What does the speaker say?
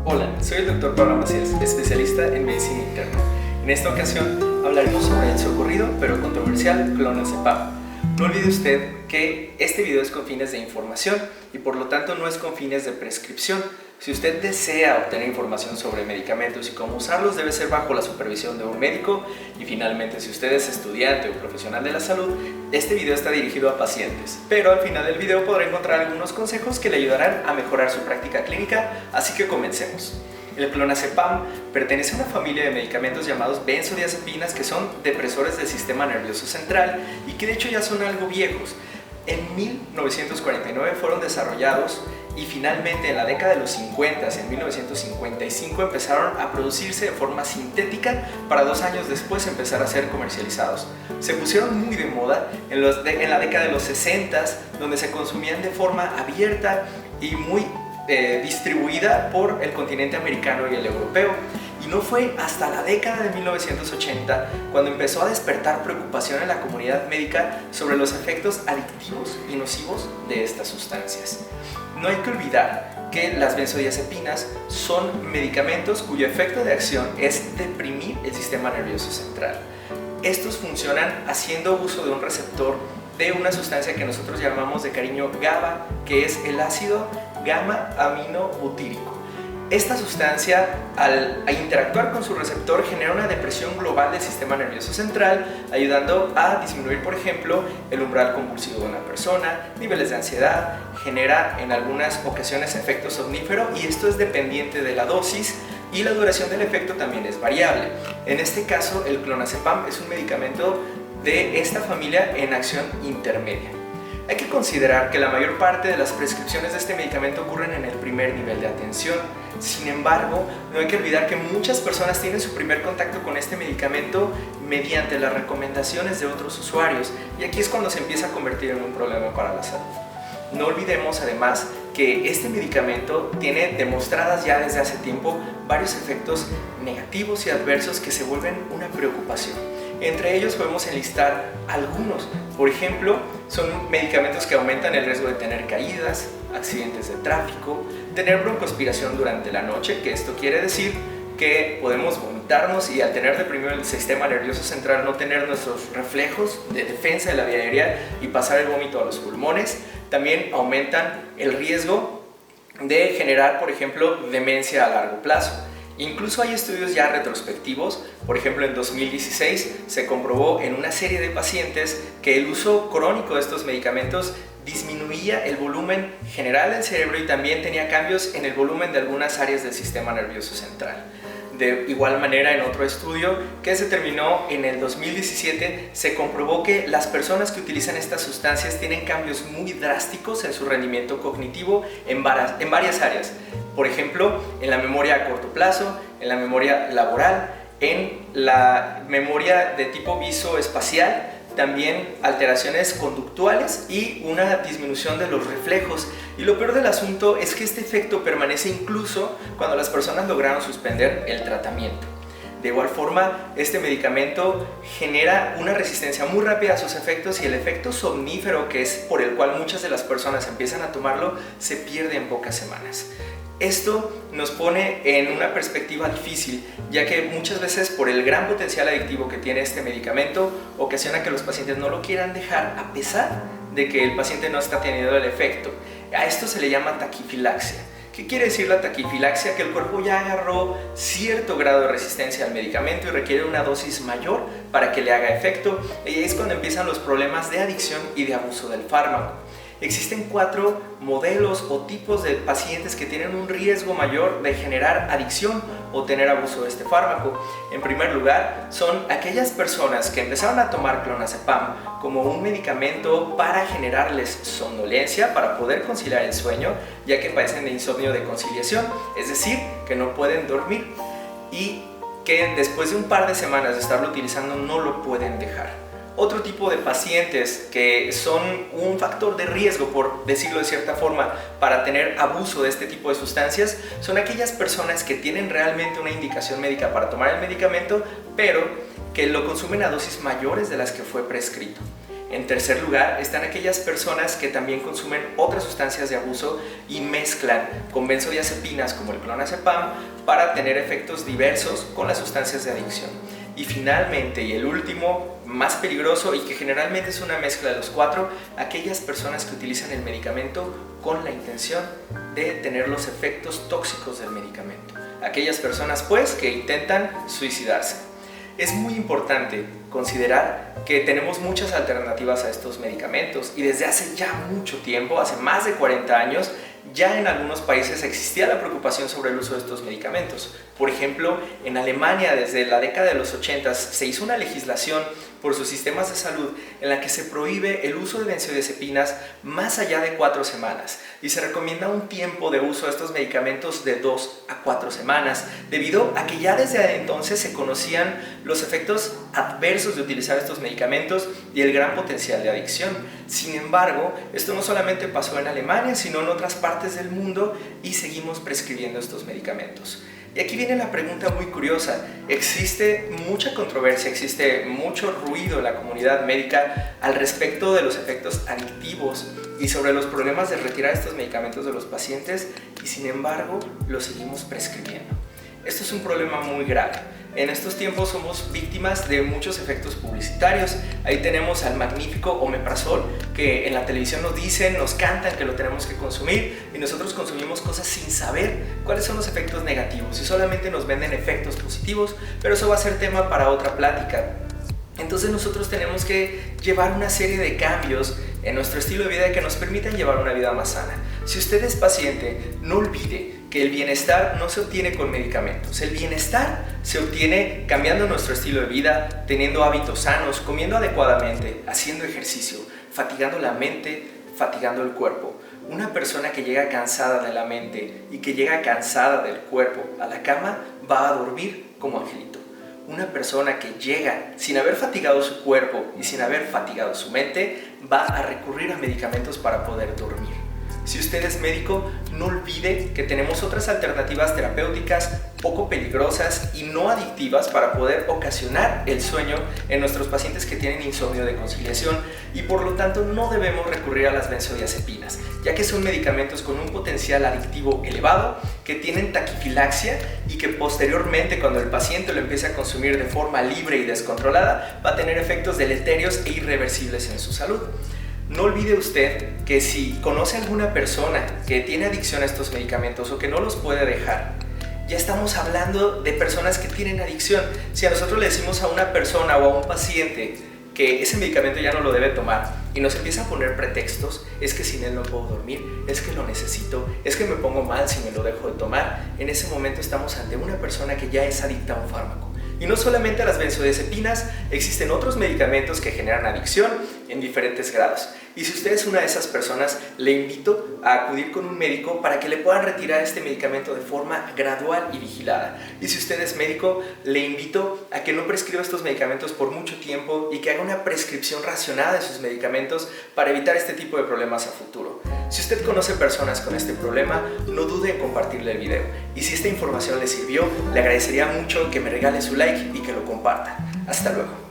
Hola, soy el Dr. Pablo Macías, especialista en medicina interna. En esta ocasión hablaremos sobre el socorrido pero controversial clonazepam. No olvide usted que este video es con fines de información y por lo tanto no es con fines de prescripción. Si usted desea obtener información sobre medicamentos y cómo usarlos, debe ser bajo la supervisión de un médico. Y finalmente, si usted es estudiante o profesional de la salud, este video está dirigido a pacientes. Pero al final del video podrá encontrar algunos consejos que le ayudarán a mejorar su práctica clínica, así que comencemos. El clonazepam pertenece a una familia de medicamentos llamados benzodiazepinas, que son depresores del sistema nervioso central y que de hecho ya son algo viejos. En 1949 fueron desarrollados y finalmente en la década de los 50, en 1955, empezaron a producirse de forma sintética para 2 años después empezar a ser comercializados. Se pusieron muy de moda en la década de los 60, donde se consumían de forma abierta y muy distribuida por el continente americano y el europeo. Y no fue hasta la década de 1980 cuando empezó a despertar preocupación en la comunidad médica sobre los efectos adictivos y nocivos de estas sustancias. No hay que olvidar que las benzodiazepinas son medicamentos cuyo efecto de acción es deprimir el sistema nervioso central. Estos funcionan haciendo uso de un receptor de una sustancia que nosotros llamamos de cariño GABA, que es el ácido gamma-aminobutírico. Esta sustancia, al interactuar con su receptor, genera una depresión global del sistema nervioso central, ayudando a disminuir, por ejemplo, el umbral convulsivo de una persona, niveles de ansiedad, genera en algunas ocasiones efecto somnífero, y esto es dependiente de la dosis, y la duración del efecto también es variable. En este caso, el clonazepam es un medicamento de esta familia en acción intermedia. Hay que considerar que la mayor parte de las prescripciones de este medicamento ocurren en el primer nivel de atención. Sin embargo, no hay que olvidar que muchas personas tienen su primer contacto con este medicamento mediante las recomendaciones de otros usuarios, y aquí es cuando se empieza a convertir en un problema para la salud. No olvidemos además que este medicamento tiene demostradas ya desde hace tiempo varios efectos negativos y adversos que se vuelven una preocupación. Entre ellos podemos enlistar algunos. Por ejemplo, son medicamentos que aumentan el riesgo de tener caídas, accidentes de tráfico, tener broncoaspiración durante la noche, que esto quiere decir que podemos vomitarnos y al tener deprimido el sistema nervioso central no tener nuestros reflejos de defensa de la vía aérea y pasar el vómito a los pulmones. También aumentan el riesgo de generar, por ejemplo, demencia a largo plazo. Incluso hay estudios ya retrospectivos. Por ejemplo, en 2016 se comprobó en una serie de pacientes que el uso crónico de estos medicamentos disminuía el volumen general del cerebro y también tenía cambios en el volumen de algunas áreas del sistema nervioso central. De igual manera, en otro estudio que se terminó en el 2017, se comprobó que las personas que utilizan estas sustancias tienen cambios muy drásticos en su rendimiento cognitivo en varias áreas. Por ejemplo, en la memoria a corto plazo, en la memoria laboral, en la memoria de tipo visoespacial, también alteraciones conductuales y una disminución de los reflejos. Y lo peor del asunto es que este efecto permanece incluso cuando las personas lograron suspender el tratamiento. De igual forma, este medicamento genera una resistencia muy rápida a sus efectos y el efecto somnífero, que es por el cual muchas de las personas empiezan a tomarlo, se pierde en pocas semanas. Esto nos pone en una perspectiva difícil, ya que muchas veces por el gran potencial adictivo que tiene este medicamento, ocasiona que los pacientes no lo quieran dejar a pesar de que el paciente no está teniendo el efecto. A esto se le llama taquifilaxia. ¿Qué quiere decir la taquifilaxia? Que el cuerpo ya agarró cierto grado de resistencia al medicamento y requiere una dosis mayor para que le haga efecto, y ahí es cuando empiezan los problemas de adicción y de abuso del fármaco. Existen 4 modelos o tipos de pacientes que tienen un riesgo mayor de generar adicción o tener abuso de este fármaco. En primer lugar, son aquellas personas que empezaron a tomar clonazepam como un medicamento para generarles somnolencia, para poder conciliar el sueño, ya que padecen de insomnio de conciliación, es decir, que no pueden dormir y que después de un par de semanas de estarlo utilizando no lo pueden dejar. Otro tipo de pacientes que son un factor de riesgo, por decirlo de cierta forma, para tener abuso de este tipo de sustancias, son aquellas personas que tienen realmente una indicación médica para tomar el medicamento, pero que lo consumen a dosis mayores de las que fue prescrito. En tercer lugar, están aquellas personas que también consumen otras sustancias de abuso y mezclan con benzodiazepinas como el clonazepam para tener efectos diversos con las sustancias de adicción. Y finalmente, y el último, más peligroso y que generalmente es una mezcla de los cuatro, aquellas personas que utilizan el medicamento con la intención de tener los efectos tóxicos del medicamento. Aquellas personas, pues, que intentan suicidarse. Es muy importante considerar que tenemos muchas alternativas a estos medicamentos y desde hace ya mucho tiempo, hace más de 40 años, ya en algunos países existía la preocupación sobre el uso de estos medicamentos. Por ejemplo, en Alemania desde la década de los 80 se hizo una legislación por sus sistemas de salud en la que se prohíbe el uso de benzodiazepinas más allá de 4 semanas y se recomienda un tiempo de uso de estos medicamentos de 2 a 4 semanas debido a que ya desde entonces se conocían los efectos adversos de utilizar estos medicamentos y el gran potencial de adicción. Sin embargo, esto no solamente pasó en Alemania, sino en otras partes del mundo y seguimos prescribiendo estos medicamentos. Y aquí viene la pregunta muy curiosa. Existe mucha controversia, existe mucho ruido en la comunidad médica al respecto de los efectos adictivos y sobre los problemas de retirar estos medicamentos de los pacientes y sin embargo los seguimos prescribiendo. Esto es un problema muy grave. En estos tiempos somos víctimas de muchos efectos publicitarios. Ahí tenemos al magnífico omeprazol, que en la televisión nos dicen, nos cantan que lo tenemos que consumir y nosotros consumimos cosas sin saber cuáles son los efectos negativos y solamente nos venden efectos positivos, pero eso va a ser tema para otra plática. Entonces nosotros tenemos que llevar una serie de cambios en nuestro estilo de vida que nos permitan llevar una vida más sana. Si usted es paciente, no olvide que el bienestar no se obtiene con medicamentos. El bienestar se obtiene cambiando nuestro estilo de vida, teniendo hábitos sanos, comiendo adecuadamente, haciendo ejercicio, fatigando la mente, fatigando el cuerpo. Una persona que llega cansada de la mente y que llega cansada del cuerpo a la cama va a dormir como angelito. Una persona que llega sin haber fatigado su cuerpo y sin haber fatigado su mente va a recurrir a medicamentos para poder dormir. Si usted es médico, no olvide que tenemos otras alternativas terapéuticas poco peligrosas y no adictivas para poder ocasionar el sueño en nuestros pacientes que tienen insomnio de conciliación y por lo tanto no debemos recurrir a las benzodiazepinas, ya que son medicamentos con un potencial adictivo elevado, que tienen taquifilaxia y que posteriormente cuando el paciente lo empiece a consumir de forma libre y descontrolada va a tener efectos deleterios e irreversibles en su salud. No olvide usted que si conoce a alguna persona que tiene adicción a estos medicamentos o que no los puede dejar, ya estamos hablando de personas que tienen adicción. Si a nosotros le decimos a una persona o a un paciente que ese medicamento ya no lo debe tomar y nos empieza a poner pretextos, es que sin él no puedo dormir, es que lo necesito, es que me pongo mal si me lo dejo de tomar, en ese momento estamos ante una persona que ya es adicta a un fármaco. Y no solamente a las benzodiazepinas, existen otros medicamentos que generan adicción en diferentes grados. Y si usted es una de esas personas, le invito a acudir con un médico para que le puedan retirar este medicamento de forma gradual y vigilada. Y si usted es médico, le invito a que no prescriba estos medicamentos por mucho tiempo y que haga una prescripción racionada de sus medicamentos para evitar este tipo de problemas a futuro. Si usted conoce personas con este problema, no dude en compartirle el video. Y si esta información le sirvió, le agradecería mucho que me regale su like y que lo comparta. Hasta luego.